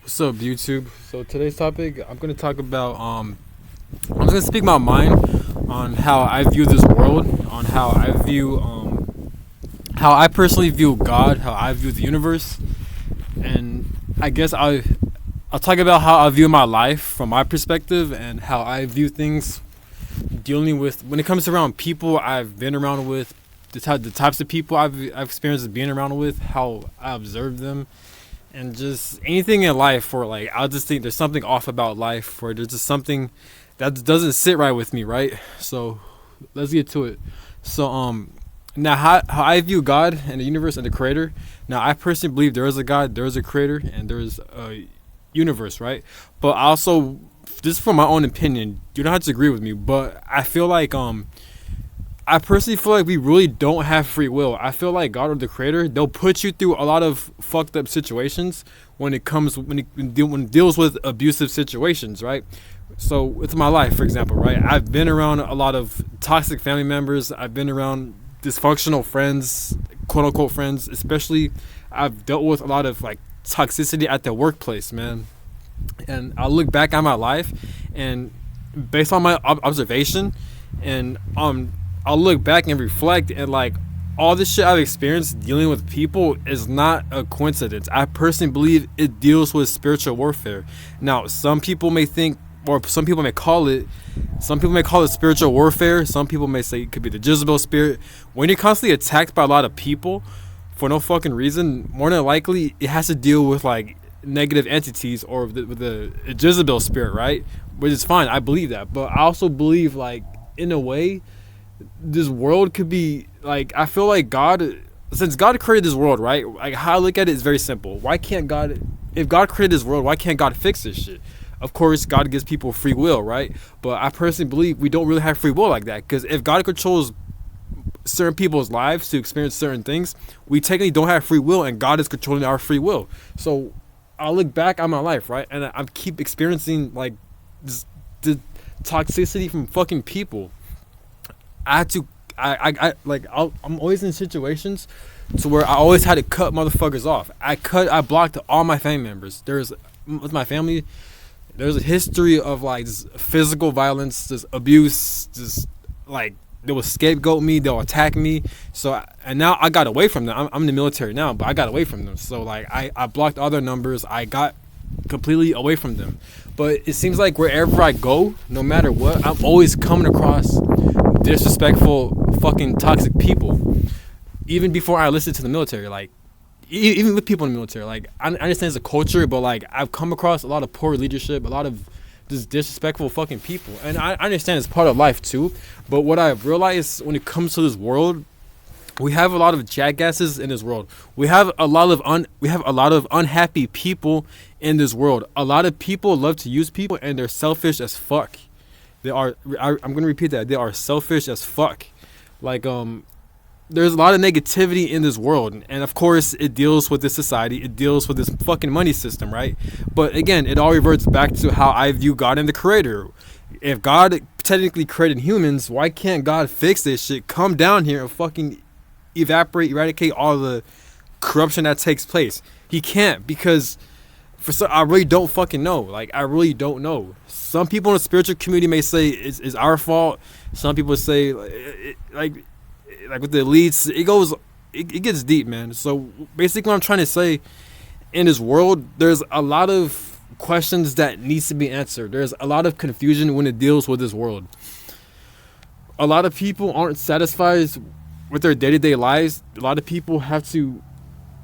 What's up, YouTube? So today's topic, I'm gonna talk about I'm gonna speak my mind on how I view this world, on how I personally view God, how I view the universe, and I guess I'll talk about how I view my life from my perspective and how I view things dealing with when it comes around people I've been around with, the types of people I've experienced being around with, how I observe them, and just anything in life where like I just think there's something off about life, where there's just something that doesn't sit right with me, right? So let's get to it. So now how I view God and the universe and the creator. Now I personally believe there is a God, there is a creator, and there is a universe, right? But I also, this is from my own opinion, you don't have to agree with me, but I feel like I personally feel like we really don't have free will. I feel like God or the creator, they'll put you through a lot of fucked up situations when it deals with abusive situations, right? So with my life, for example, right? I've been around a lot of toxic family members. I've been around dysfunctional friends, quote unquote friends. Especially, I've dealt with a lot of like toxicity at the workplace, man. And I look back on my life, and based on my observation, and I'll look back and reflect, and like all this shit I've experienced dealing with people is not a coincidence. I personally believe it deals with spiritual warfare. Now, some people may think, or some people may call it spiritual warfare. Some people may say it could be the Jezebel spirit. When you're constantly attacked by a lot of people for no fucking reason, more than likely it has to deal with like negative entities or with the Jezebel spirit, right? Which is fine. I believe that, but I also believe like in a way, this world could be like, I feel like God, since God created this world, right? Like how I look at it is very simple. Why can't God, if God created this world, why can't God fix this shit? Of course, God gives people free will, right? But I personally believe we don't really have free will like that, because if God controls certain people's lives to experience certain things, we technically don't have free will, and God is controlling our free will. So I look back on my life, right, and I keep experiencing like the toxicity from fucking people. I'm always in situations to where I always had to cut motherfuckers off. I blocked all my family members. With my family, there's a history of like this physical violence, this abuse, this like they will scapegoat me, they'll attack me. And now I got away from them. I'm in the military now, but I got away from them. So like I blocked all their numbers. I got completely away from them. But it seems like wherever I go, no matter what, I'm always coming across disrespectful fucking toxic people. Even before I enlisted to the military, like even with people in the military, like I understand it's a culture, but like I've come across a lot of poor leadership, a lot of just disrespectful fucking people, and I understand it's part of life too. But what I've realized when it comes to this world, we have a lot of jackasses in this world. We have a lot of unhappy people in this world. A lot of people love to use people, and they're selfish as fuck. I'm gonna repeat that. They are selfish as fuck. Like there's a lot of negativity in this world, and of course it deals with this society. It deals with this fucking money system, right? But again, it all reverts back to how I view God and the creator. If God technically created humans, why can't God fix this shit? Come down here and fucking eradicate all the corruption that takes place. He can't, because I really don't fucking know. Like I really don't know. Some people in the spiritual community may say it's our fault. Some people say like with the elites, it gets deep, man. So basically what I'm trying to say, in this world there's a lot of questions that needs to be answered. There's a lot of confusion when it deals with this world. A lot of people aren't satisfied with their day-to-day lives. A lot of people have to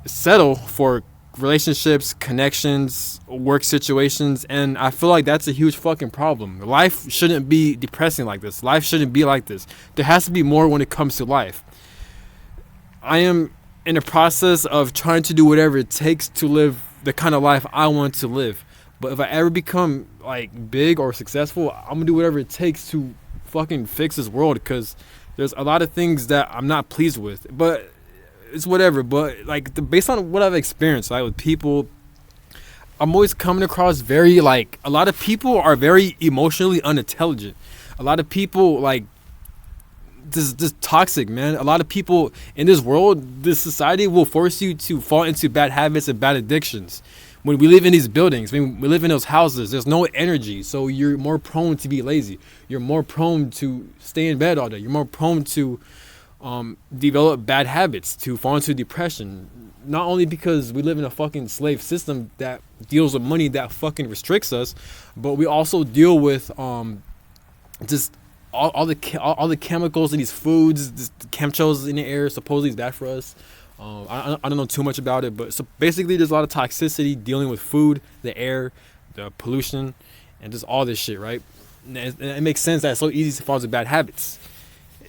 settle for relationships, connections, work situations, and I feel like that's a huge fucking problem. Life shouldn't be depressing like this. Life shouldn't be like this. There has to be more when it comes to life. I am in the process of trying to do whatever it takes to live the kind of life I want to live. But if I ever become like big or successful, I'm gonna do whatever it takes to fucking fix this world, because there's a lot of things that I'm not pleased with. But it's whatever. But like based on what I've experienced, like with people, I'm always coming across very like, a lot of people are very emotionally unintelligent. A lot of people like this toxic, man. A lot of people in this world, this society will force you to fall into bad habits and bad addictions. when we live in these buildings, when we live in those houses, there's no energy. So you're more prone to be lazy. You're more prone to stay in bed all day. You're more prone to develop bad habits, to fall into depression. Not only because we live in a fucking slave system that deals with money that fucking restricts us, but we also deal with just all the chemicals in these foods, just the chemtrails in the air. Supposedly is bad for us. I don't know too much about it, but so basically there's a lot of toxicity dealing with food, the air, the pollution, and just all this shit, right? And it makes sense that it's so easy to fall into bad habits.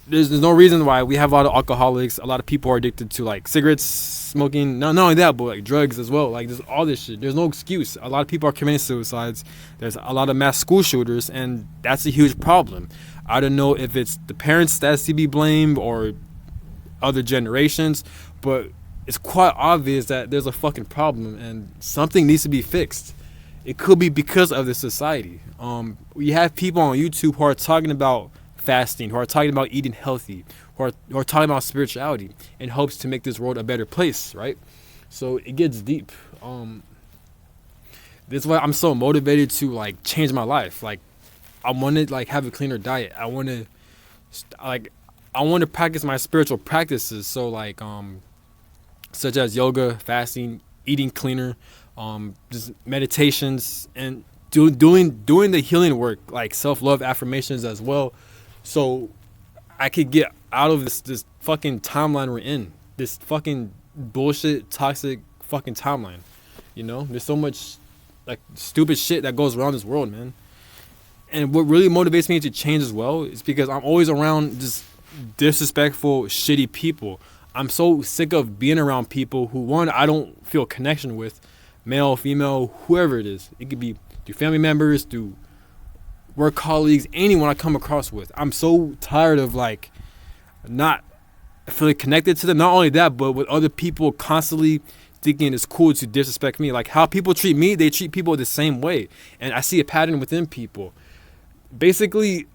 There's no reason why we have a lot of alcoholics. A lot of people are addicted to like cigarettes, smoking. Not only that, but like drugs as well. Like there's all this shit. There's no excuse. A lot of people are committing suicides. There's a lot of mass school shooters, and that's a huge problem. I don't know if it's the parents that's to be blamed or other generations, but it's quite obvious that there's a fucking problem and something needs to be fixed. It could be because of the society. We have people on YouTube who are talking about fasting, who are talking about eating healthy, who are talking about spirituality in hopes to make this world a better place, right? So it gets deep. That's why I'm so motivated to like change my life. Like I want to like have a cleaner diet. I want to practice my spiritual practices. So like such as yoga, fasting, eating cleaner, just meditations, and doing the healing work, like self-love affirmations as well. So I could get out of this fucking timeline we're in. This fucking bullshit, toxic fucking timeline. You know? There's so much like stupid shit that goes around this world, man. And what really motivates me to change as well is because I'm always around just disrespectful, shitty people. I'm so sick of being around people who, one, I don't feel a connection with, male, female, whoever it is. It could be through family members, through work colleagues, anyone I come across with. I'm so tired of like not feeling connected to them. Not only that, but with other people constantly thinking it's cool to disrespect me. Like how people treat me, they treat people the same way. And I see a pattern within people. Basically,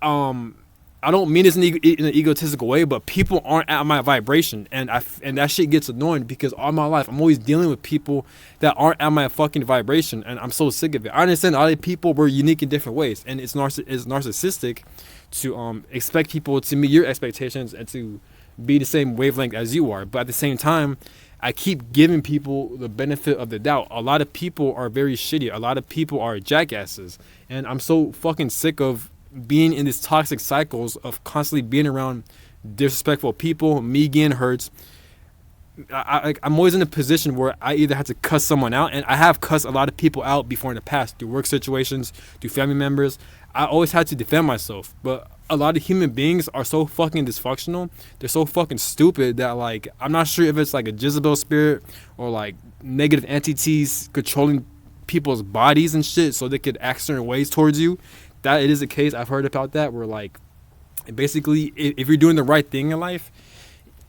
I don't mean this in an egotistical way, but people aren't at my vibration, and that shit gets annoying because all my life I'm always dealing with people that aren't at my fucking vibration, and I'm so sick of it. I understand all the people were unique in different ways, and it's narcissistic to expect people to meet your expectations and to be the same wavelength as you are, but at the same time, I keep giving people the benefit of the doubt. A lot of people are very shitty. A lot of people are jackasses, and I'm so fucking sick of being in these toxic cycles of constantly being around disrespectful people, me getting hurt. I'm always in a position where I either have to cuss someone out, and I have cussed a lot of people out before in the past, through work situations, through family members. I always had to defend myself, but a lot of human beings are so fucking dysfunctional. They're so fucking stupid that like I'm not sure if it's like a Jezebel spirit or like negative entities controlling people's bodies and shit so they could act certain ways towards you. That it is a case. I've heard about that where like basically if you're doing the right thing in life,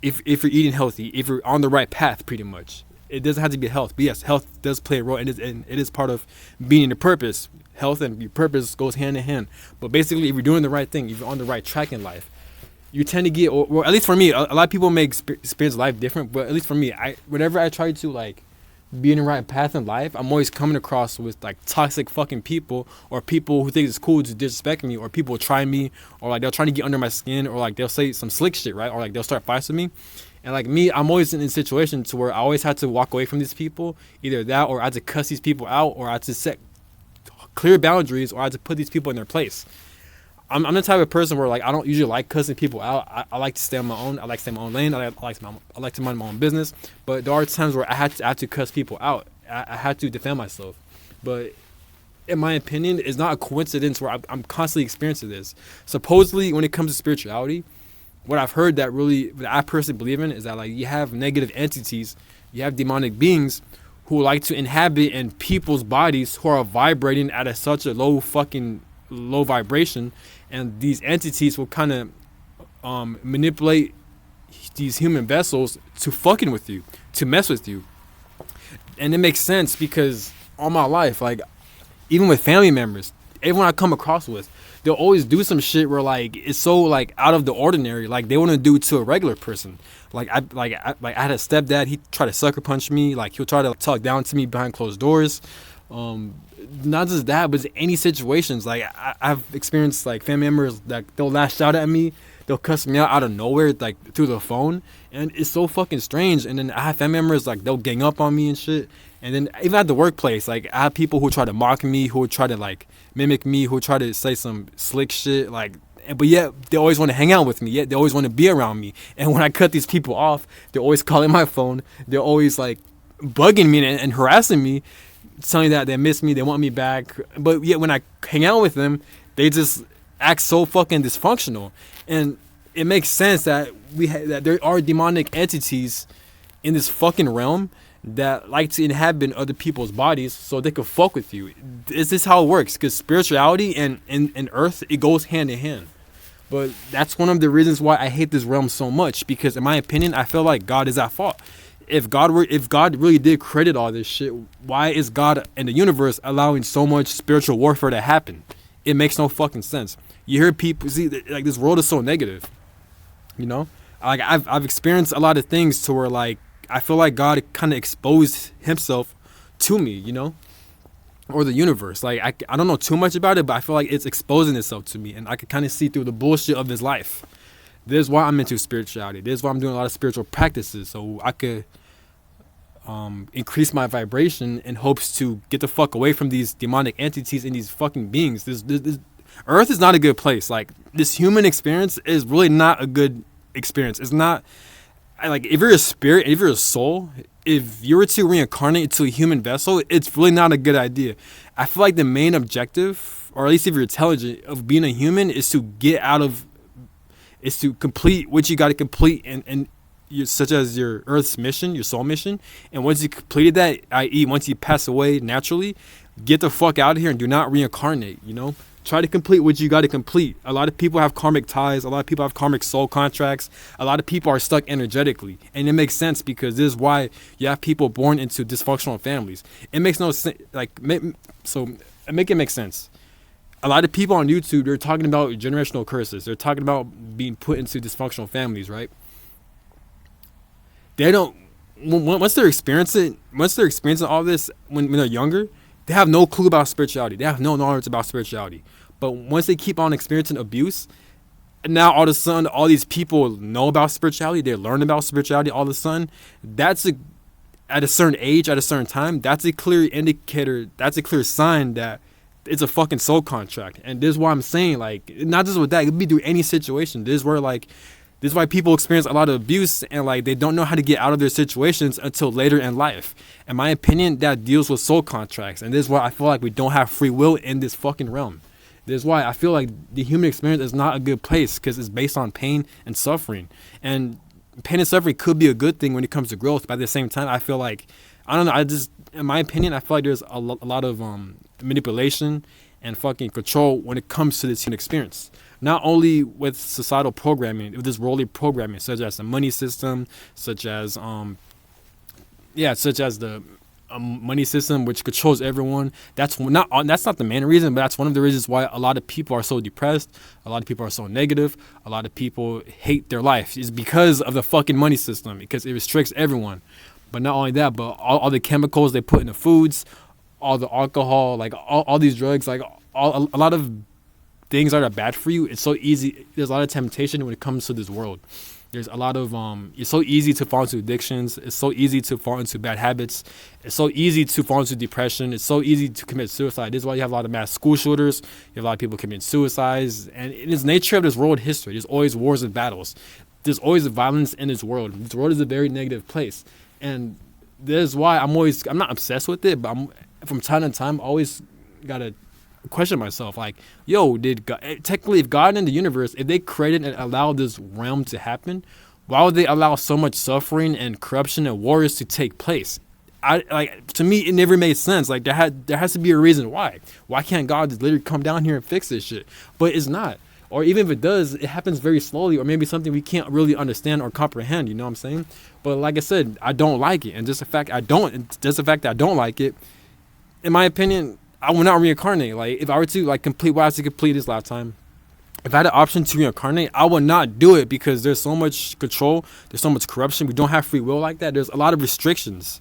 if you're eating healthy, if you're on the right path, pretty much, it doesn't have to be health, but yes, health does play a role, and it is part of being in the purpose. Health and your purpose goes hand in hand. But basically, if you're doing the right thing, if you're on the right track in life, you tend to get, or at least for me, a lot of people may experience life different, but at least for me, whenever I try to like be in the right path in life, I'm always coming across with like toxic fucking people, or people who think it's cool to disrespect me, or people try me, or like they're trying to get under my skin, or like they'll say some slick shit, right? Or like they'll start fights with me. And like me, I'm always in a situation to where I always have to walk away from these people. Either that, or I have to cuss these people out, or I have to set clear boundaries, or I have to put these people in their place. I'm the type of person where like I don't usually like cussing people out. I like to stay on my own. I like to stay in my own lane. I like to mind my own business. But there are times where I have to cuss people out. I have to defend myself. But in my opinion, it's not a coincidence where I'm constantly experiencing this. Supposedly, when it comes to spirituality, what I've heard that I personally believe in is that like you have negative entities, you have demonic beings who like to inhabit in people's bodies who are vibrating at such a low vibration. And these entities will kind of manipulate these human vessels to fucking with you, to mess with you. And it makes sense because all my life, like even with family members, everyone I come across with, they'll always do some shit where like it's so like out of the ordinary, like they wouldn't do to a regular person. I had a stepdad. He tried to sucker punch me. Like he'll try to talk down to me behind closed doors. Not just that, but any situations. Like I've experienced like family members that they'll lash out at me. They'll cuss me out of nowhere, like through the phone, and it's so fucking strange. And then I have family members like they'll gang up on me and shit. And then even at the workplace, like I have people who try to mock me, who try to like mimic me, who try to say some slick shit, like. But yet they always want to hang out with me. Yet they always want to be around me. And when I cut these people off, they're always calling my phone. They're always like bugging me and harassing me, telling that they miss me, they want me back. But yet when I hang out with them, they just act so fucking dysfunctional. And it makes sense that that there are demonic entities in this fucking realm that like to inhabit other people's bodies so they could fuck with you. This is how it works, because spirituality and earth, it goes hand in hand. But that's one of the reasons why I hate this realm so much, because in my opinion, I feel like God is at fault. If God really did create all this shit, why is God and the universe allowing so much spiritual warfare to happen? It makes no fucking sense. You hear people see like this world is so negative, you know. Like I've experienced a lot of things to where like I feel like God kind of exposed himself to me, you know, or the universe. Like I don't know too much about it, but I feel like it's exposing itself to me, and I could kind of see through the bullshit of his life. This is why I'm into spirituality. This is why I'm doing a lot of spiritual practices, so I could increase my vibration in hopes to get the fuck away from these demonic entities and these fucking beings. This Earth is not a good place. Like this human experience is really not a good experience. It's not like if you're a spirit, if you're a soul, if you were to reincarnate into a human vessel, it's really not a good idea. I feel like the main objective, or at least if you're intelligent, of being a human is to complete what you got to complete, and such as your Earth's mission, your soul mission. And once you completed that, i.e., once you pass away naturally, get the fuck out of here and do not reincarnate. You know, try to complete what you got to complete. A lot of people have karmic ties. A lot of people have karmic soul contracts. A lot of people are stuck energetically, and it makes sense because this is why you have people born into dysfunctional families. It makes no sense. So make it make sense. A lot of people on YouTube, they're talking about generational curses. They're talking about being put into dysfunctional families, right? They don't. Once they're experiencing all this when they're younger, they have no clue about spirituality. They have no knowledge about spirituality. But once they keep on experiencing abuse, and now all of a sudden all these people know about spirituality. They learn about spirituality all of a sudden. At a certain age, at a certain time, that's a clear indicator. That's a clear sign that it's a fucking soul contract. And this is why I'm saying, like, not just with that, it could be through any situation. This is why people experience a lot of abuse, and like they don't know how to get out of their situations until later in life. In my opinion, that deals with soul contracts, and this is why I feel like we don't have free will in this fucking realm. This is why I feel like the human experience is not a good place, because it's based on pain and suffering. And pain and suffering could be a good thing when it comes to growth, but at the same time, I feel like, I don't know, in my opinion, I feel like there's a lot of manipulation and fucking control when it comes to this human experience. Not only with societal programming, with this worldly programming, such as the money system, such as the money system, which controls everyone. That's not the main reason, but that's one of the reasons why a lot of people are so depressed. A lot of people are so negative. A lot of people hate their life. It's because of the fucking money system, because it restricts everyone. But not only that, but all the chemicals they put in the foods, all the alcohol, like all these drugs, like a lot of things that are bad for you. It's so easy. There's a lot of temptation when it comes to this world. There's a lot of it's so easy to fall into addictions. It's so easy to fall into bad habits. It's so easy to fall into depression. It's so easy to commit suicide. This is why you have a lot of mass school shooters. You have a lot of people committing suicides. And it is nature of this world history. There's always wars and battles. There's always violence in this world. This world is a very negative place. And this is why I'm not obsessed with it, but from time to time, always gotta question myself, like, yo, did God, technically, if God and the universe, if they created and allowed this realm to happen, why would they allow so much suffering and corruption and wars to take place? To me, it never made sense. Like, there has to be a reason why. Why can't God just literally come down here and fix this shit? But it's not. Or even if it does, it happens very slowly, or maybe something we can't really understand or comprehend. You know what I'm saying? But like I said, I don't like it, and just the fact that I don't like it, in my opinion, I will not reincarnate. Like if I were to like complete what I have to complete this lifetime, if I had the option to reincarnate, I would not do it because there's so much control, there's so much corruption. We don't have free will like that. There's a lot of restrictions,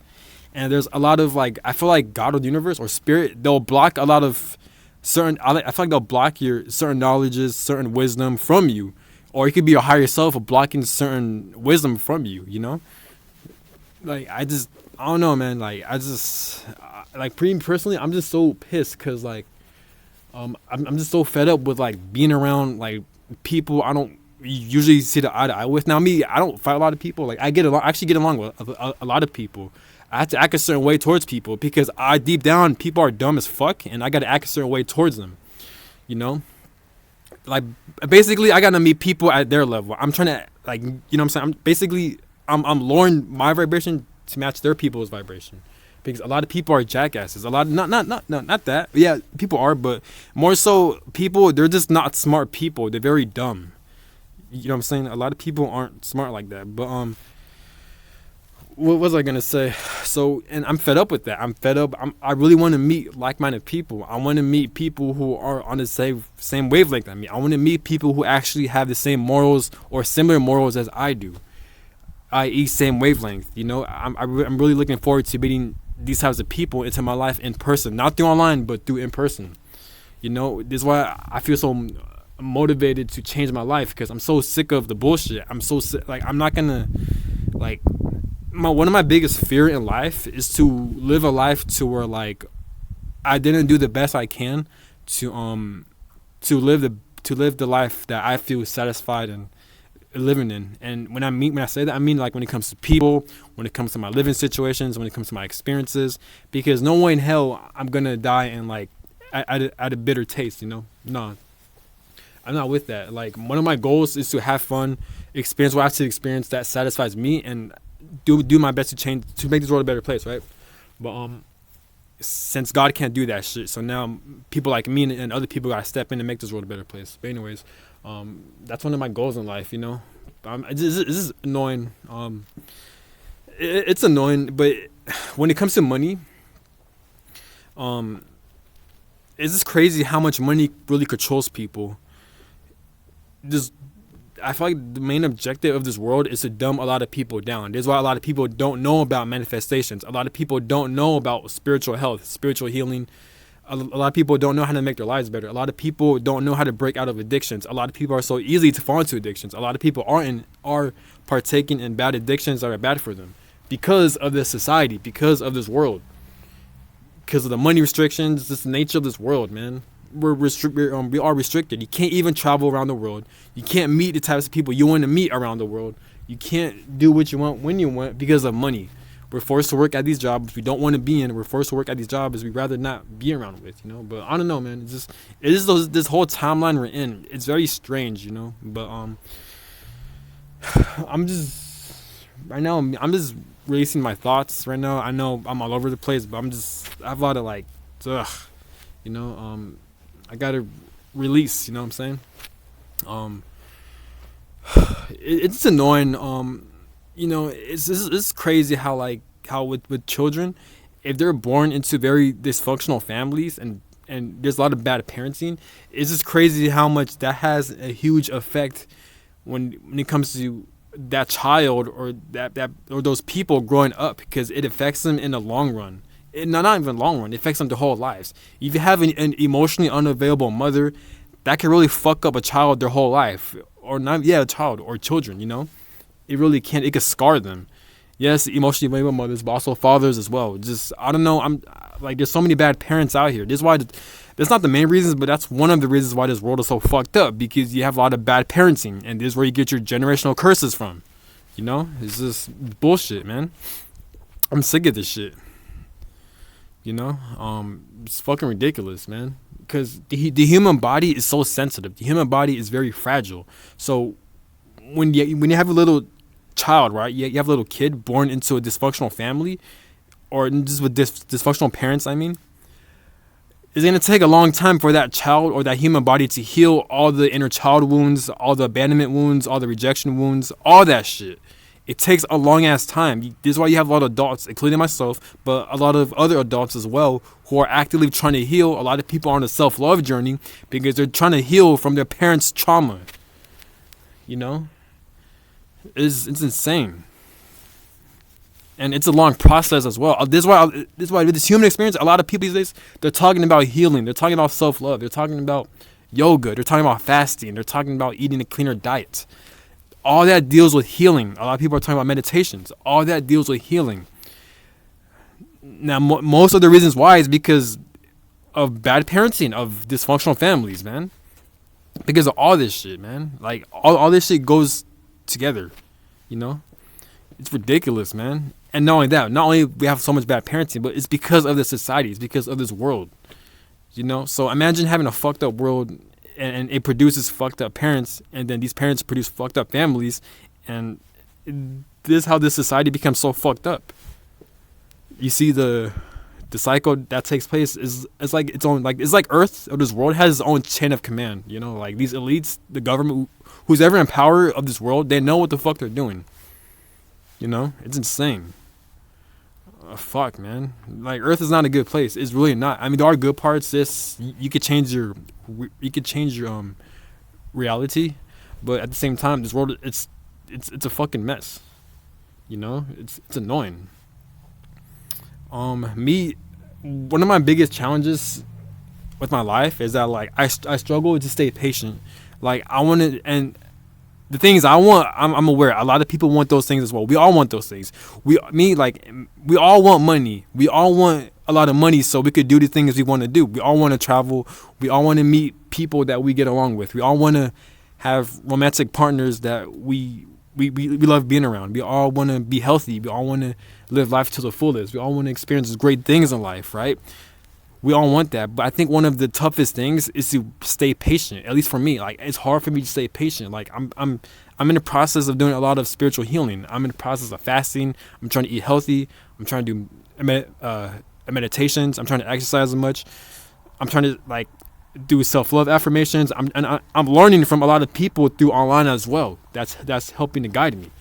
and there's a lot of like I feel like God or the universe or spirit, they'll block a lot of certain. I feel like they'll block your certain knowledges, certain wisdom from you, or it could be your higher self of blocking certain wisdom from you. You know, like I don't know, man. Like like pretty personally, I'm just so pissed because like I'm just so fed up with like being around like people I don't usually see the eye to eye with. Now me, I don't fight a lot of people. Like I actually get along with a lot of people. I have to act a certain way towards people because I deep down people are dumb as fuck, and I got to act a certain way towards them. You know, like basically I got to meet people at their level. I'm trying to like you know what I'm saying. I'm lowering my vibration to match their people's vibration. Because a lot of people are jackasses. A lot of, not that. Yeah, people are, but more so people, they're just not smart people. They're very dumb. You know what I'm saying? A lot of people aren't smart like that. But what was I gonna say? So, and I'm fed up with that. I'm fed up. I really want to meet like-minded people. I want to meet people who are on the same wavelength as me. I want to meet people who actually have the same morals or similar morals as I do, i.e., same wavelength. You know, I'm really looking forward to meeting these types of people into my life in person, not through online, but through in person. You know, this is why I feel so motivated to change my life because I'm so sick of the bullshit. I'm so sick. Like, I'm not gonna like. One of my biggest fear in life is to live a life to where like I didn't do the best I can to live the life that I feel satisfied and living in. And when I say that, I mean like when it comes to people, when it comes to my living situations, when it comes to my experiences, because no way in hell I'm gonna die and like at a bitter taste, you know. No, I'm not with that. Like one of my goals is to have fun, experience what I have to experience that satisfies me, and do my best to make this world a better place, right? But since God can't do that shit, so now people like me and other people gotta step in and make this world a better place. But anyways, that's one of my goals in life, you know. This is annoying. It's annoying, but when it comes to money, it's just crazy how much money really controls people. I feel like the main objective of this world is to dumb a lot of people down. That's why a lot of people don't know about manifestations. A lot of people don't know about spiritual health, spiritual healing. A lot of people don't know how to make their lives better. A lot of people don't know how to break out of addictions. A lot of people are so easy to fall into addictions. A lot of people are partaking in bad addictions that are bad for them because of this society, because of this world, because of the money restrictions, just the nature of this world, man. We are restricted. You can't even travel around the world. You can't meet the types of people you want to meet around the world. You can't do what you want when you want because of money. We're forced to work at these jobs we don't want to be in. We're forced to work at these jobs we'd rather not be around with, you know. But I don't know, man. It is this whole timeline we're in. It's very strange, you know. But I'm just right now. I'm just releasing my thoughts right now. I know I'm all over the place, but I have a lot of like, you know. I gotta release, you know what I'm saying? It's annoying. You know, it's crazy how with children, if they're born into very dysfunctional families and there's a lot of bad parenting, it's just crazy how much that has a huge effect when it comes to that child or that or those people growing up, because it affects them in the long run. Not even long run, it affects them their whole lives. If you have an emotionally unavailable mother, that can really fuck up a child their whole life. Or not, yeah, a child or children, you know? It really can. It could scar them. Yes, emotionally available mothers, but also fathers as well. Just, I don't know, I'm like, there's so many bad parents out here. This is why, that's not the main reasons, but that's one of the reasons why this world is so fucked up, because you have a lot of bad parenting, and this is where you get your generational curses from. You know? It's just bullshit, man. I'm sick of this shit. You know, it's fucking ridiculous, man. Because the human body is so sensitive. The human body is very fragile. So when you have a little child, right? You have a little kid born into a dysfunctional family, or just with dysfunctional parents. I mean, it's gonna take a long time for that child or that human body to heal all the inner child wounds, all the abandonment wounds, all the rejection wounds, all that shit. It takes a long ass time. This is why you have a lot of adults, including myself, but a lot of other adults as well, who are actively trying to heal. A lot of people are on a self-love journey because they're trying to heal from their parents' trauma. You know, it's insane, and it's a long process as well. This is why with this human experience, a lot of people these days, they're talking about healing. They're talking about self-love. They're talking about yoga. They're talking about fasting. They're talking about eating a cleaner diet. All that deals with healing. A lot of people are talking about meditations. All that deals with healing. Now, most of the reasons why is because of bad parenting, of dysfunctional families, man. Because of all this shit, man. Like, all this shit goes together, you know? It's ridiculous, man. And not only that, not only we have so much bad parenting, but it's because of the society. It's because of this world, you know? So imagine having a fucked up world, and it produces fucked up parents, and then these parents produce fucked up families, and this is how this society becomes so fucked up. You see the cycle that takes place is it's like its own, like it's like Earth or this world has its own chain of command. You know, like these elites, the government, who's ever in power of this world, they know what the fuck they're doing. You know, it's insane. Fuck, man. Like, Earth is not a good place. It's really not. I mean, there are good parts. You could change your reality, but at the same time, this world it's a fucking mess. You know, it's annoying. One of my biggest challenges with my life is that, like, I struggle to stay patient. Like, I want to, and the things I want, I'm aware a lot of people want those things as well. We all want those things. We all want money. We all want a lot of money so we could do the things we want to do. We all want to travel. We all want to meet people that we get along with. We all want to have romantic partners that we love being around. We all want to be healthy. We all want to live life to the fullest. We all want to experience great things in life, right? We all want that, but I think one of the toughest things is to stay patient. At least for me, like, it's hard for me to stay patient. Like, I'm in the process of doing a lot of spiritual healing. I'm in the process of fasting. I'm trying to eat healthy. I'm trying to do meditations. I'm trying to exercise as much. I'm trying to, like, do self-love affirmations. I'm learning from a lot of people through online as well. That's helping to guide me.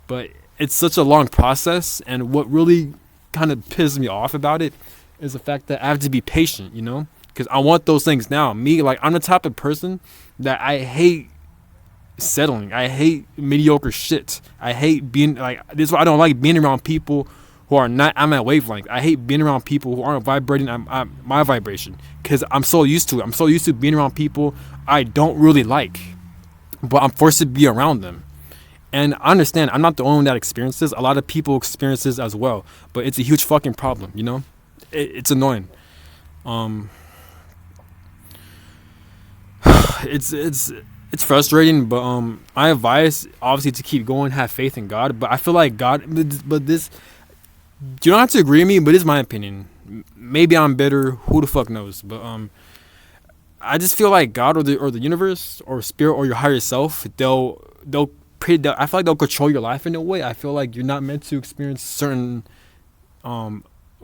But it's such a long process, and what really kind of pisses me off about it is the fact that I have to be patient, you know, because I want those things now. Me, like, I'm the type of person that I hate settling. I hate mediocre shit. I hate being, like, this is why I don't like being around people who are not on my wavelength. I hate being around people who aren't vibrating on my vibration, because I'm so used to it. I'm so used to being around people I don't really like, but I'm forced to be around them. And I understand I'm not the only one that experiences. A lot of people experience this as well, but it's a huge fucking problem, you know? It's annoying. It's frustrating, but my advice, obviously, to keep going, have faith in God. But I feel like God, but this, you don't have to agree with me, but it's my opinion. Maybe I'm better. Who the fuck knows? But I just feel like God or the universe or spirit or your higher self, I feel like they'll control your life in a way. I feel like you're not meant to experience certain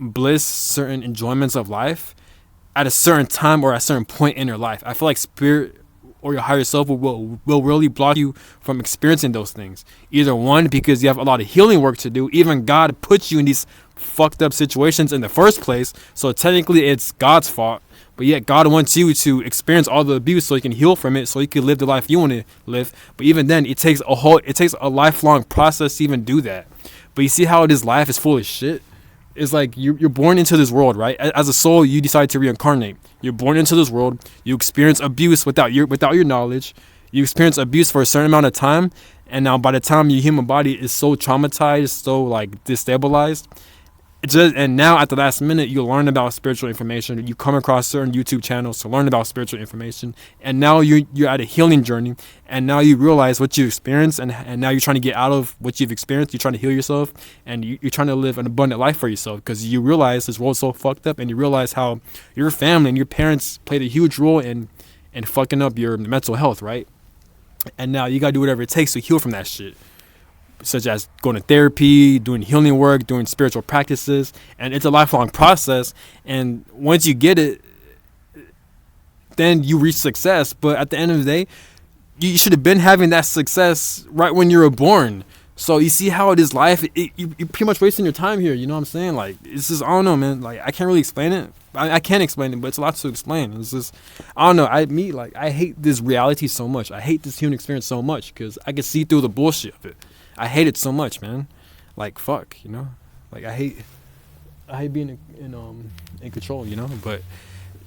bliss, certain enjoyments of life at a certain time or at a certain point in your life. I feel like spirit or your higher self will really block you from experiencing those things. Either one, because you have a lot of healing work to do. Even God puts you in these fucked up situations in the first place, so technically it's God's fault. But yet God wants you to experience all the abuse so you can heal from it, so you can live the life you want to live. But even then, it takes a lifelong process to even do that. But you see how this life is full of shit? It's like you're born into this world, right? As a soul, you decide to reincarnate. You're born into this world. You experience abuse without your knowledge. You experience abuse for a certain amount of time, and now by the time your human body is so traumatized, so, like, destabilized, and now at the last minute you learn about spiritual information. You come across certain YouTube channels to learn about spiritual information, and now you're at a healing journey, and now you realize what you experienced, and now you're trying to get out of what you've experienced. You're trying to heal yourself, and you're trying to live an abundant life for yourself, because you realize this world's so fucked up, and you realize how your family and your parents played a huge role in fucking up your mental health, right? And now you gotta do whatever it takes to heal from that shit, such as going to therapy, doing healing work, doing spiritual practices. And it's a lifelong process. And once you get it, then you reach success. But at the end of the day, you should have been having that success right when you were born. So you see how it is life. You're pretty much wasting your time here. You know what I'm saying? Like it's just I don't know, man. Like I can't really explain it. I can't explain it, but it's a lot to explain. It's just I don't know. I hate this reality so much. I hate this human experience so much because I can see through the bullshit of it. I hate it so much, man. Like fuck, you know. Like I hate being in control, you know. But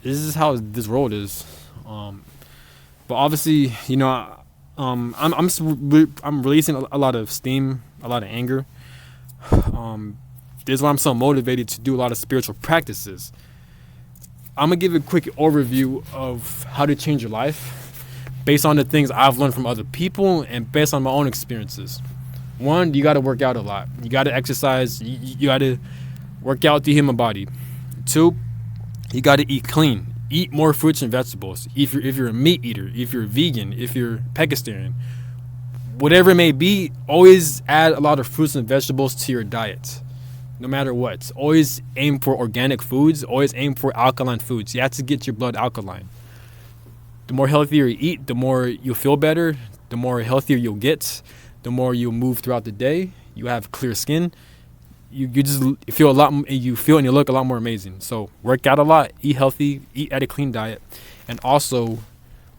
this is how this world is. But obviously, you know. I'm releasing a lot of steam, a lot of anger. This is why I'm so motivated to do a lot of spiritual practices. I'm gonna give a quick overview of how to change your life based on the things I've learned from other people and based on my own experiences. One, you gotta work out a lot. You gotta exercise. You gotta work out the human body. Two, you gotta eat clean. Eat more fruits and vegetables. If you're a meat eater, if you're vegan, if you're pescatarian, whatever it may be, always add a lot of fruits and vegetables to your diet. No matter what. Always aim for organic foods. Always aim for alkaline foods. You have to get your blood alkaline. The more healthier you eat, the more you'll feel better. The more healthier you'll get. The more you'll move throughout the day. You have clear skin. You just feel a lot. You feel and you look a lot more amazing. So work out a lot, eat healthy, eat at a clean diet, and also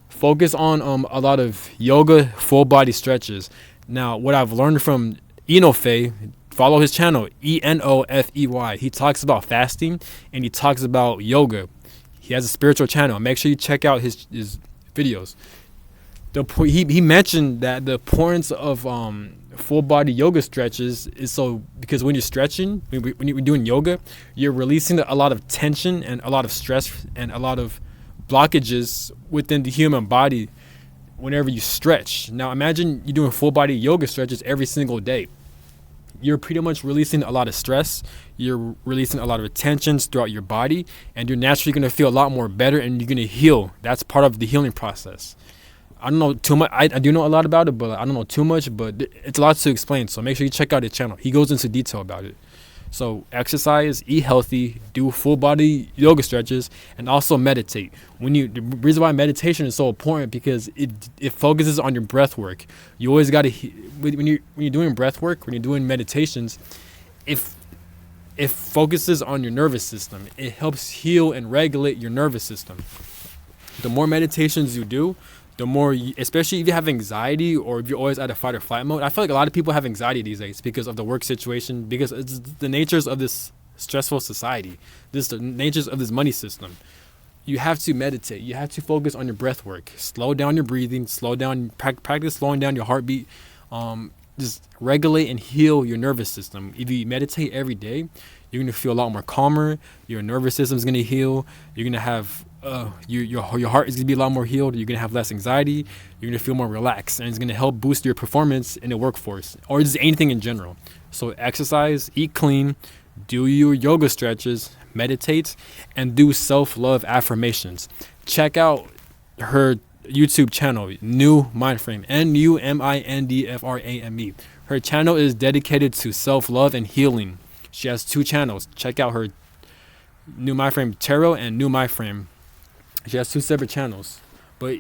focus on a lot of yoga, full body stretches. Now, what I've learned from Enofei, follow his channel Enofey. He talks about fasting and he talks about yoga. He has a spiritual channel. Make sure you check out his videos. He mentioned that the importance of full body yoga stretches is so because when you're stretching, when you're doing yoga, you're releasing a lot of tension and a lot of stress and a lot of blockages within the human body whenever you stretch. Now imagine you're doing full body yoga stretches every single day. You're pretty much releasing a lot of stress. You're releasing a lot of tensions throughout your body, and you're naturally going to feel a lot more better and you're going to heal. That's part of the healing process. I don't know too much. I do know a lot about it, but I don't know too much. But it's a lot to explain. So make sure you check out his channel. He goes into detail about it. So exercise, eat healthy, do full body yoga stretches, and also meditate. The reason why meditation is so important because it focuses on your breath work. You always got to when you're doing breath work, when you're doing meditations, if it focuses on your nervous system. It helps heal and regulate your nervous system. The more meditations you do, the more, especially if you have anxiety or if you're always at a fight or flight mode. I feel like a lot of people have anxiety these days because of the work situation, because it's the natures of this stressful society, the natures of this money system. You have to meditate. You have to focus on your breath work. Slow down your breathing. Slow down. Practice slowing down your heartbeat. Just regulate and heal your nervous system. If you meditate every day, you're going to feel a lot more calmer. Your nervous system is going to heal. You're going to have your heart is going to be a lot more healed. You're going to have less anxiety. You're going to feel more relaxed, and it's going to help boost your performance in the workforce or just anything in general. So exercise, eat clean, do your yoga stretches, meditate, and do self-love affirmations. Check out her YouTube channel, New Mindframe, Numindframe. Her channel is dedicated to self-love and healing. She has 2 channels. Check out her New Mindframe Tarot and New Mindframe. She has 2 separate channels. But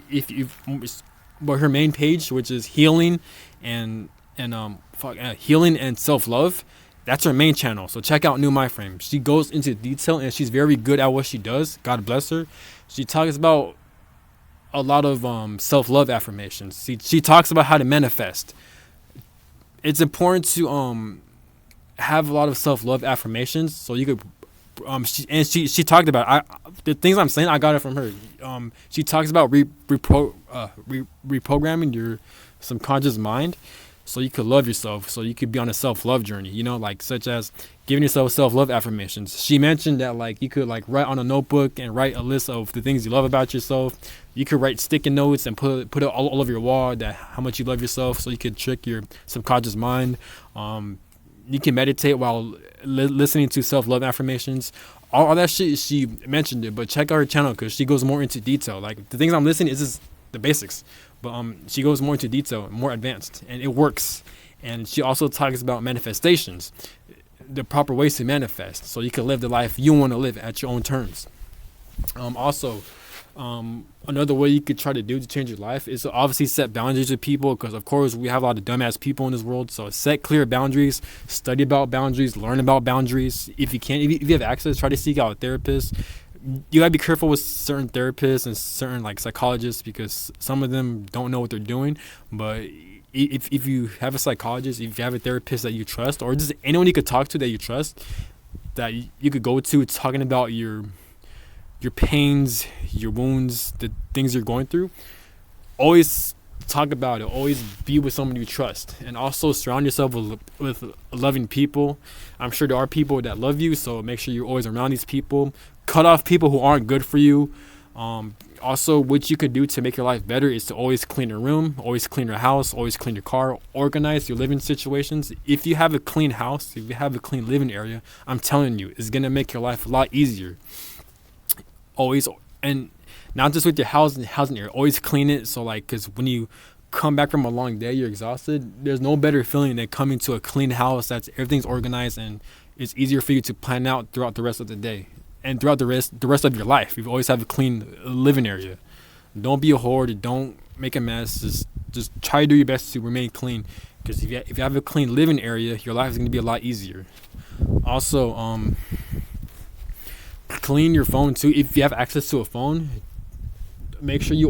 but her main page, which is healing and healing and self-love, that's her main channel. So check out New Mindframe. She goes into detail and she's very good at what she does. God bless her. She talks about a lot of self-love affirmations. She talks about how to manifest. It's important to have a lot of self-love affirmations so you could she talked about the things I'm saying. I got it from her. She talks about reprogramming your subconscious mind so you could love yourself, so you could be on a self-love journey, like such as giving yourself self-love affirmations. She mentioned that you could write on a notebook and write a list of the things you love about yourself. You could write sticky notes and put it all over your wall that how much you love yourself, so you could trick your subconscious mind. You can meditate while listening to self-love affirmations. All that shit, she mentioned it, but check out her channel because she goes more into detail. The things I'm listening is just the basics, but she goes more into detail, more advanced, and it works. And she also talks about manifestations, the proper ways to manifest, so you can live the life you want to live at your own terms. Also, Another way you could try to do to change your life is to obviously set boundaries with people, because of course we have a lot of dumbass people in this world. So set clear boundaries, study about boundaries, learn about boundaries. If you can, if you have access, try to seek out a therapist. You gotta be careful with certain therapists and certain like psychologists, because some of them don't know what they're doing. But if you have a psychologist, if you have a therapist that you trust, or just anyone you could talk to that you trust, that you could go to talking about your pains, your wounds, the things you're going through, always talk about it. Always be with someone you trust, and also surround yourself with loving people. I'm sure there are people that love you, so make sure you're always around these people. Cut off people who aren't good for you. Also, what you can do to make your life better is to always clean your room, always clean your house, always clean your car, organize your living situations. If you have a clean house, if you have a clean living area, I'm telling you, it's gonna make your life a lot easier. Always, and not just with your housing area, always clean it. So like, because when you come back from a long day, you're exhausted. There's no better feeling than coming to a clean house that's everything's organized, and it's easier for you to plan out throughout the rest of the day and throughout the rest of your life. You always have a clean living area. Don't be a hoarder. Don't make a mess. Just try to do your best to remain clean, because if you have a clean living area, your life is going to be a lot easier. Also, clean your phone too. If you have access to a phone, make sure you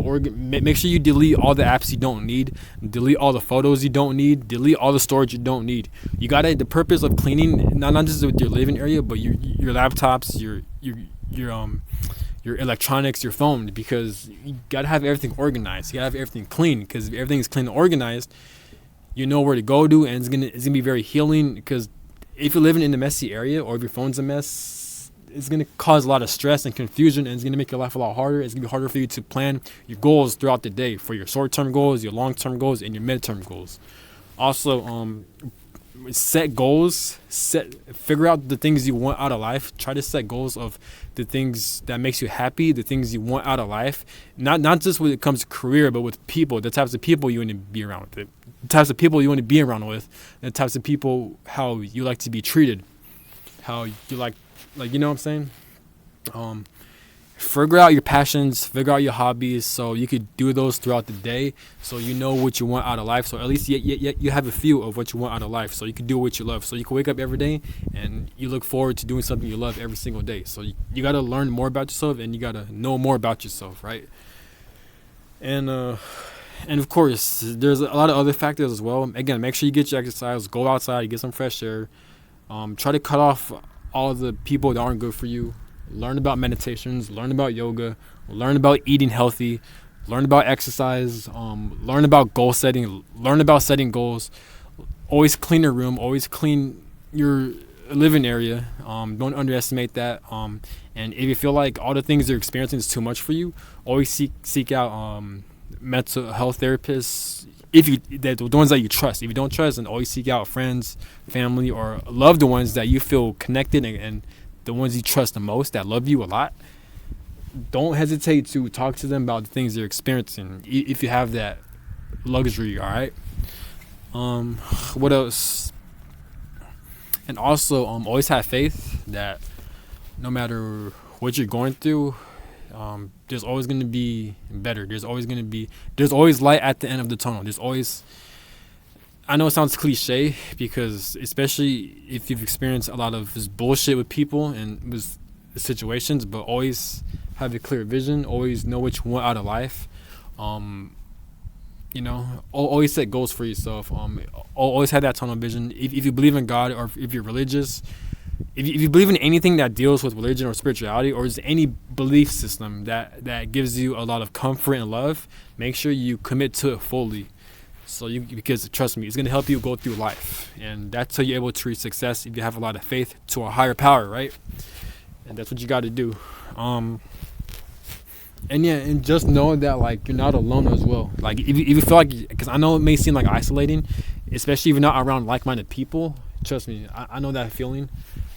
delete all the apps you don't need, delete all the photos you don't need, delete all the storage you don't need. You gotta, the purpose of cleaning, not just with your living area, but your laptops, your electronics, your phone, because you gotta have everything organized. You gotta have everything clean, because if everything is clean and organized, you know where to go to, and it's gonna be very healing. Because if you're living in a messy area, or if your phone's a mess, it's going to cause a lot of stress and confusion, and it's going to make your life a lot harder. It's going to be harder for you to plan your goals throughout the day, for your short-term goals, your long-term goals, and your mid-term goals. Also, set goals. Figure out the things you want out of life. Try to set goals of the things that makes you happy, the things you want out of life. Not just when it comes to career, but with people, the types of people you want to be around with, the types of people you want to be around with, the types of people, how you like to be treated, how you like, you know what I'm saying? Figure out your passions, figure out your hobbies, so you could do those throughout the day, so you know what you want out of life. So at least you have a feel of what you want out of life, so you can do what you love. So you can wake up every day and you look forward to doing something you love every single day. So you got to learn more about yourself, and you got to know more about yourself, right? And of course, there's a lot of other factors as well. Again, make sure you get your exercise, go outside, get some fresh air. Try to cut off all the people that aren't good for you. Learn about meditations, learn about yoga, learn about eating healthy, learn about exercise, learn about goal setting, learn about setting goals. Always clean your room, always clean your living area. Don't underestimate that. And if you feel like all the things you're experiencing is too much for you, always seek out mental health therapists. The ones that you trust. If you don't trust, then always seek out friends, family, or loved ones that you feel connected, and the ones you trust the most, that love you a lot. Don't hesitate to talk to them about the things you're experiencing, if you have that luxury. All right. What else? And also, always have faith that no matter what you're going through, there's always going to be better. There's always light at the end of the tunnel. There's always, I know it sounds cliche, because especially if you've experienced a lot of this bullshit with people and with situations, but always have a clear vision, always know what you want out of life. Always set goals for yourself. Always have that tunnel vision. If you believe in God, or if you're religious, if you believe in anything that deals with religion or spirituality, or just any belief system that gives you a lot of comfort and love, make sure you commit to it fully. Because trust me, it's going to help you go through life, and that's how you're able to reach success, if you have a lot of faith to a higher power, right? And that's what you got to do. And just know that, like, you're not alone as well. Like, if you feel like, because I know it may seem like isolating, especially if you're not around like-minded people. Trust me, I know that feeling,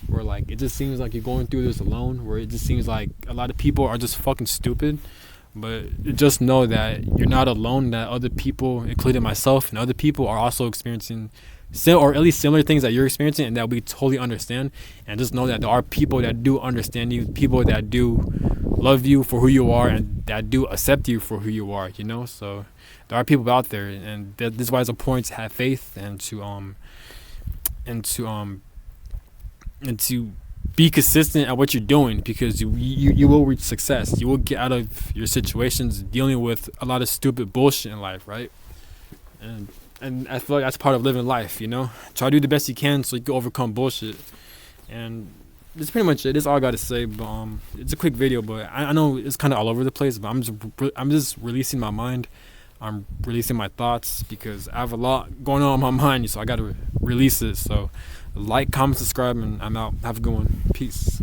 where like it just seems like you're going through this alone, where it just seems like a lot of people are just fucking stupid. But just know that you're not alone, that other people, including myself and other people, are also experiencing or at least similar things that you're experiencing, and that we totally understand. And just know that there are people that do understand you, people that do love you for who you are and that do accept you for who you are. You know, so there are people out there, and this is why it's important to have faith and to and to be consistent at what you're doing, because you will reach success. You will get out of your situations dealing with a lot of stupid bullshit in life, right? And I feel like that's part of living life, you know. Try to do the best you can so you can overcome bullshit. And that's pretty much it. That's all I got to say. But it's a quick video, but I know it's kind of all over the place. But I'm just releasing my mind. I'm releasing my thoughts because I have a lot going on in my mind, so I got to release it. So like, comment, subscribe, and I'm out. Have a good one. Peace.